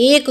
1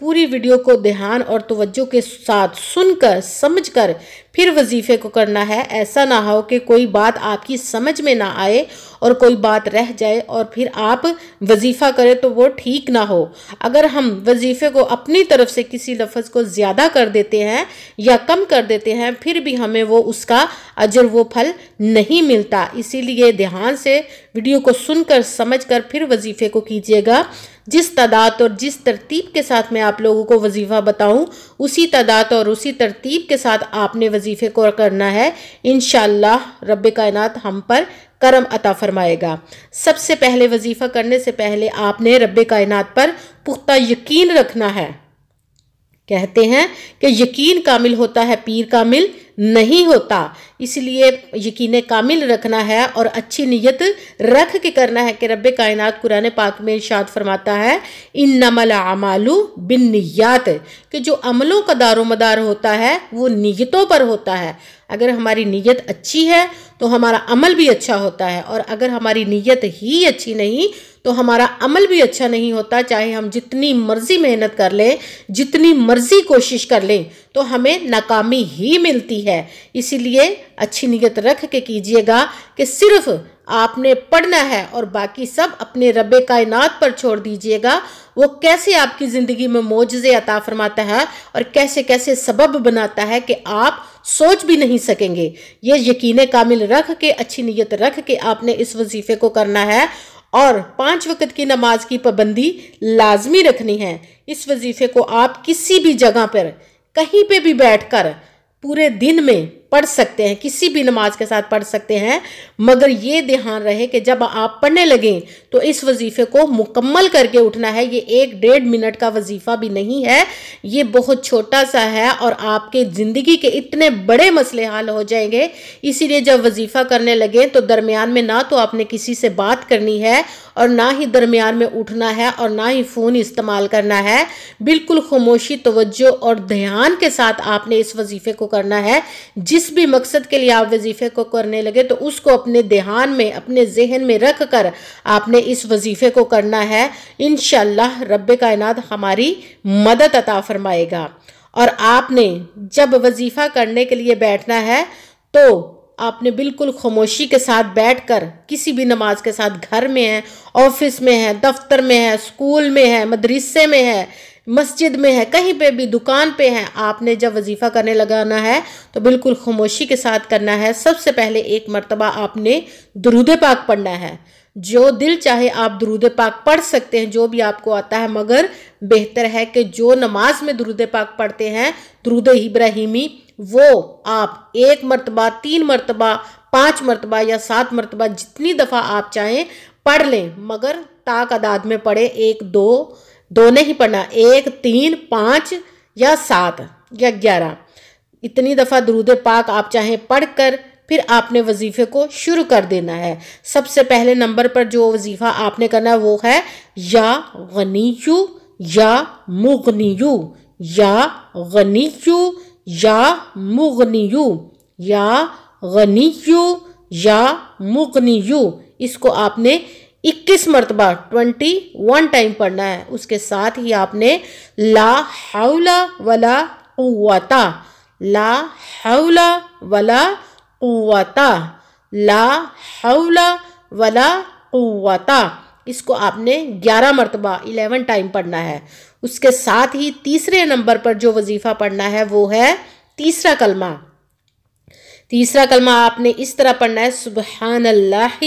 پوری ویڈیو کو دھیان اور توجہ کے ساتھ سن کر سمجھ کر پھر وظیفے کو کرنا ہے۔ ایسا نہ ہو کہ کوئی بات آپ کی سمجھ میں نہ آئے اور کوئی بات رہ جائے اور پھر آپ وظیفہ کریں تو وہ ٹھیک نہ ہو۔ اگر ہم وظیفے کو اپنی طرف سے کسی لفظ کو زیادہ کر دیتے ہیں یا کم کر دیتے ہیں پھر بھی ہمیں وہ اس کا اجر و پھل نہیں ملتا۔ اسی لیے دھیان سے ویڈیو کو سن کر سمجھ کر پھر وظیفے کو کیجیے گا۔ جس تعداد اور جس ترتیب کے ساتھ میں آپ لوگوں کو وظیفہ بتاؤں اسی تعداد اور اسی ترتیب کے ساتھ آپ نے وظیفے کو کرنا ہے۔ انشاءاللہ رب کائنات ہم پر کرم عطا فرمائے گا۔ سب سے پہلے وظیفہ کرنے سے پہلے آپ نے رب کائنات پر پختہ یقین رکھنا ہے۔ کہتے ہیں کہ یقین کامل ہوتا ہے پیر کامل نہیں ہوتا، اس لیے یقین کامل رکھنا ہے اور اچھی نیت رکھ کے کرنا ہے کہ رب کائنات قرآن پاک میں ارشاد فرماتا ہے انما الاعمال بالنیات، کہ جو عملوں کا دار و مدار ہوتا ہے وہ نیتوں پر ہوتا ہے۔ اگر ہماری نیت اچھی ہے تو ہمارا عمل بھی اچھا ہوتا ہے، اور اگر ہماری نیت ہی اچھی نہیں تو ہمارا عمل بھی اچھا نہیں ہوتا۔ چاہے ہم جتنی مرضی محنت کر لیں، جتنی مرضی کوشش کر لیں تو ہمیں ناکامی ہی ملتی ہے۔ اسی لیے اچھی نیت رکھ کے کیجئے گا کہ صرف آپ نے پڑھنا ہے اور باقی سب اپنے رب کائنات پر چھوڑ دیجئے گا۔ وہ کیسے آپ کی زندگی میں معجزے عطا فرماتا ہے اور کیسے کیسے سبب بناتا ہے کہ آپ سوچ بھی نہیں سکیں گے۔ یہ یقین کامل رکھ کے اچھی نیت رکھ کے آپ نے اس وظیفے کو کرنا ہے اور 5 وقت کی نماز کی پابندی لازمی رکھنی ہے۔ اس وظیفے کو آپ کسی بھی جگہ پر کہیں پہ بھی بیٹھ کر پورے دن میں پڑھ سکتے ہیں، کسی بھی نماز کے ساتھ پڑھ سکتے ہیں، مگر یہ دھیان رہے کہ جب آپ پڑھنے لگیں تو اس وظیفے کو مکمل کر کے اٹھنا ہے۔ یہ 1-1.5 منٹ کا وظیفہ بھی نہیں ہے، یہ بہت چھوٹا سا ہے اور آپ کے زندگی کے اتنے بڑے مسئلے حل ہو جائیں گے۔ اسی لیے جب وظیفہ کرنے لگیں تو درمیان میں نہ تو آپ نے کسی سے بات کرنی ہے اور نہ ہی درمیان میں اٹھنا ہے اور نہ ہی فون استعمال کرنا ہے۔ بالکل خاموشی، توجہ اور دھیان کے ساتھ آپ نے اس وظیفے کو کرنا ہے۔ جس بھی مقصد کے لیے آپ وظیفے کو کرنے لگے تو اس کو اپنے دھیان میں، اپنے ذہن میں رکھ کر آپ نے اس وظیفے کو کرنا ہے۔ انشاءاللہ رب کائنات ہماری مدد عطا فرمائے گا۔ اور آپ نے جب وظیفہ کرنے کے لیے بیٹھنا ہے تو آپ نے بالکل خاموشی کے ساتھ بیٹھ کر کسی بھی نماز کے ساتھ، گھر میں ہے، آفس میں ہے، دفتر میں ہے، اسکول میں ہے، مدرسے میں ہے، مسجد میں ہے، کہیں پہ بھی دکان پہ ہے، آپ نے جب وظیفہ کرنے لگانا ہے تو بالکل خاموشی کے ساتھ کرنا ہے۔ سب سے پہلے 1 مرتبہ آپ نے درود پاک پڑھنا ہے۔ جو دل چاہے آپ درود پاک پڑھ سکتے ہیں، جو بھی آپ کو آتا ہے، مگر بہتر ہے کہ جو نماز میں درود پاک پڑھتے ہیں درود ابراہیمی، وہ آپ 1 مرتبہ، 3 مرتبہ، 5 مرتبہ یا 7 مرتبہ جتنی دفعہ آپ چاہیں پڑھ لیں، مگر تاک عداد میں پڑھیں۔ 1 2 نہیں پڑھنا، 1 3 5 یا 7 یا 11 اتنی دفعہ درود پاک آپ چاہیں پڑھ کر پھر آپ نے وظیفے کو شروع کر دینا ہے۔ سب سے پہلے نمبر پر جو وظیفہ آپ نے کرنا ہے وہ ہے یا غنیو یا مغنیو، یا غنیو یا مغنیو، یا غنیو یا مغنیو۔ اس کو آپ نے 21 مرتبہ 21 ٹائم پڑھنا ہے۔ اس کے ساتھ ہی آپ نے لا حول ولا قوت، لا حول ولا قوت، لا حول ولا قوت، اس کو آپ نے 11 مرتبہ 11 ٹائم پڑھنا ہے۔ اس کے ساتھ ہی تیسرے نمبر پر جو وظیفہ پڑھنا ہے وہ ہے تیسرا کلمہ۔ تیسرا کلمہ آپ نے اس طرح پڑھنا ہے سبحان اللہ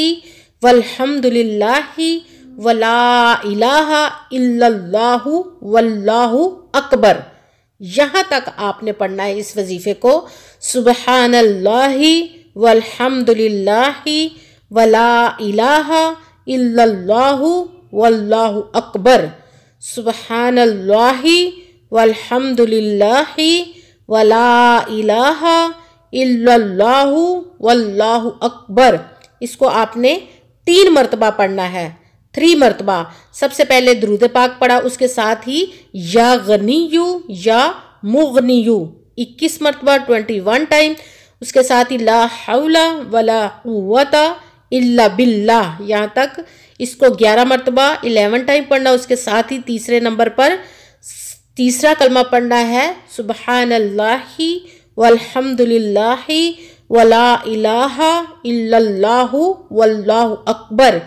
والحمدللہ ولا الہ الا اللہ واللہ اکبر۔ یہاں تک آپ نے پڑھنا ہے اس وظیفے کو، سبحان اللہ والحمدللہ ولا الہ الا اللہ واللہ اکبر، سبحان اللہ والحمدللہ ولا الہ الا اللہ واللہ اکبر۔ اس کو آپ نے 3 مرتبہ پڑھنا ہے، 3 مرتبہ۔ سب سے پہلے درود پاک پڑھا، اس کے ساتھ ہی یا غنیو یا مغنیو 21 مرتبہ 21 ٹائم، اس کے ساتھ ہی لا حول ولا قوت الا باللہ یہاں تک، اس کو 11 مرتبہ 11 ٹائم پڑھنا۔ اس کے ساتھ ہی تیسرے نمبر پر تیسرا کلمہ پڑھنا ہے سبحان اللہ والحمدللہ ولا الہ الا اللہ واللہ اکبر،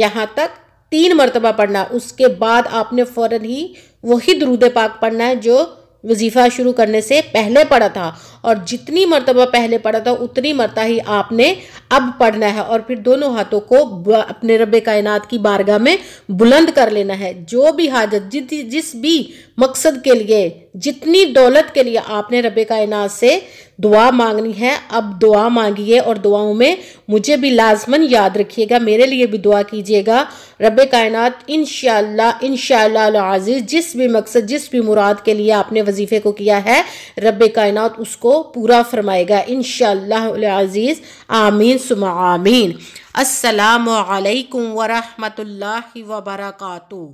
یہاں تک 3 مرتبہ پڑھنا۔ اس کے بعد آپ نے فوراً ہی وہی درود پاک پڑھنا ہے جو وظیفہ شروع کرنے سے پہلے پڑھا تھا، اور جتنی مرتبہ پہلے پڑھا تھا اتنی مرتبہ ہی آپ نے اب پڑھنا ہے، اور پھر دونوں ہاتھوں کو اپنے رب کائنات کی بارگاہ میں بلند کر لینا ہے۔ جو بھی حاجت، جس بھی مقصد کے لیے، جتنی دولت کے لیے آپ نے رب کائنات سے دعا مانگنی ہے، اب دعا مانگیے، اور دعاؤں میں مجھے بھی لازماً یاد رکھیے گا، میرے لیے بھی دعا کیجیے گا۔ رب کائنات انشاءاللہ العزیز جس بھی مقصد، جس بھی مراد کے لیے آپ نے وظیفے کو کیا ہے، رب کائنات اس کو پورا فرمائے گا انشاءاللہ العزیز۔ آمین ثم آمین۔ السلام علیکم ورحمۃ اللہ وبرکاتہ۔